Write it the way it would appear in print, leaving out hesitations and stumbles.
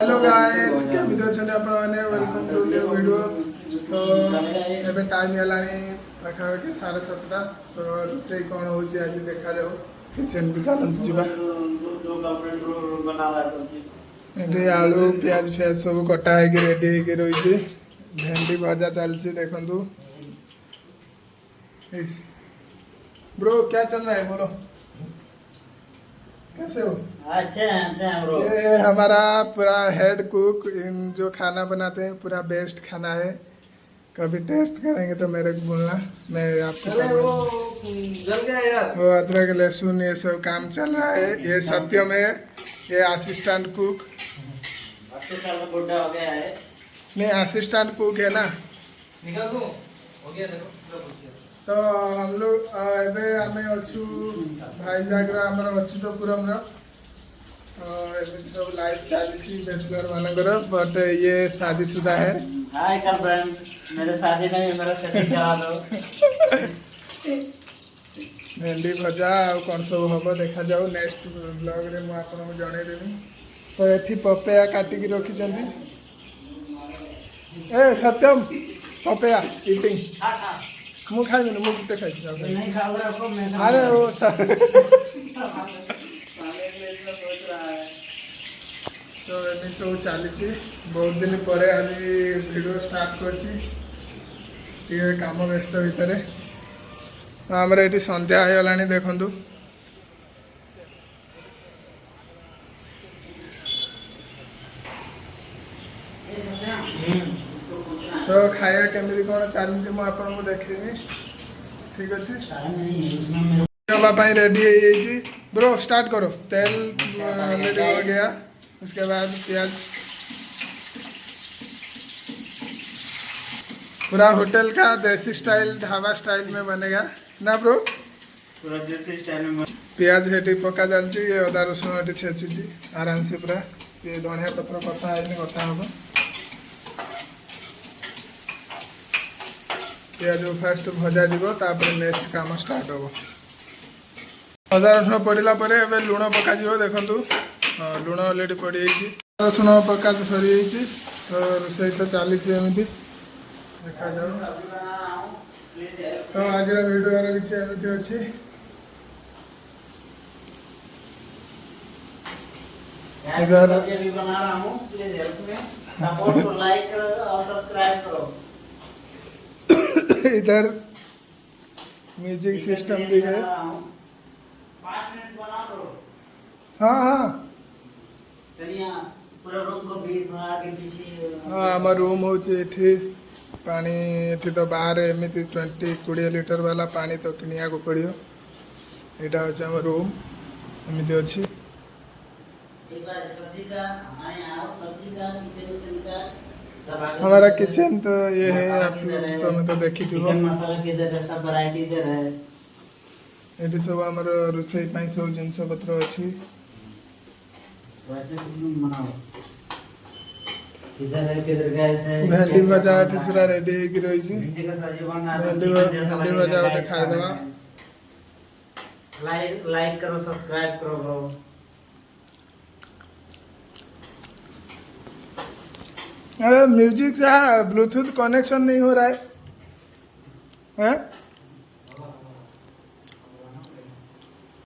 Hello guys केमिति अछंती आपण माने वेलकम टू न्यू वीडियो। तो एबे टाइम हेलानी पाखापाखि 7:30 तो रोषेई कौन होची आज देखा जाओ। किचन भी चलत जीवा एठी आलू प्याज फेज सब कटा है कि रेडी है कि रही भेंडी भजा चलची देखंतु। इस ब्रो क्या चल रहा है बोलो कैसे हो? अच्छा ब्रो। ये हमारा पूरा हेड कुक इन जो खाना बनाते हैं पूरा बेस्ट खाना है। कभी टेस्ट करेंगे तो मेरे को बोलना मैं आपको वो जल गया यार। वो अदरक लहसुन ये सब काम चल रहा है। ये सत्यम है, ये असिस्टेंट कुक। अब तो साला बुढ़ा हो गया है। नहीं असिस्टेंट कुक है ना। निकाल दूं? हो गया देखो। तो हम लोग एबे हमें अच्छू भाई जागरा हमर अच्युतपुरम रो एबे सब लाइफ चली बैचलर मानकर बट ये शादीशुदा है। हाय कल फ्रेंड मेरे शादी में भी मेरा सेटिंग करा दो। भेंडी भजा और कौन सब हम देखा जाओ नेक्स्ट ब्लॉग रे मु आपन को जणे देबी। तो एठी पपया काटी की रखी जंदी। ए सत्यम पपया ईटिंग मु खाई मु किते खाई नहीं खा रहा को मैं अरे वो तो एमि सब चली बहुत दिन पर आज वीडियो स्टार्ट कर काम व्यस्त भितर आमर ये संध्या हो गला देखु। तो खाया केमी कौन चलती मुझे देखी ठीक अच्छे हवापाई रेडी है। ब्रो स्टार्ट करो। तेल ऑलरेडी हो गया उसके बाद प्याज पूरा होटल का देसी स्टाइल ढाबा स्टाइल में बनेगा ना ब्रो। पूरा देसी स्टाइल में प्याज हेटी पका चलती ये अदा रसुण हेटी छेचुची आराम से पूरा ये धनिया पत्र कथा है कथा हम प्याज फास्ट भजा जीवो नेक्स्ट काम स्टार्ट हम अदा रसुण पड़ा पर लुण पका देखु। लुण अलरेडी पड़ जाइए रसुण पका सरी तो रोषे तो चली एमती देखा जाओ। तो आज वीडियो किसी एमती अच्छी इधर भी बना रहा हूं प्लीज हेल्प में सपोर्ट को लाइक और सब्सक्राइब करो। इधर म्यूजिक सिस्टम भी है। 5 मिनट बना दो। हाँ हाँ पूरा रूम को भी थोड़ा आगे पीछे। हाँ आम रूम हूँ पानी एठी तो बाहर एमती 20 लीटर वाला पानी तो किनिया को पड़ो। यहाँ हूँ आम रूम एमती अच्छी हमारा किचन तो ये है आप तो मैं तो देखी थी मसाला किधर है सब वैरायटी इधर है। ये सब आमर रोषेई सब जिनस पत्र अच्छी भेंडी भजा पूरा रेडी रही भेंडी भजा गोटे खाईदे। लाइक करो सब्सक्राइब करो ब्रो। अरे म्यूजिक से ब्लूटूथ कनेक्शन नहीं हो रहा है हैं?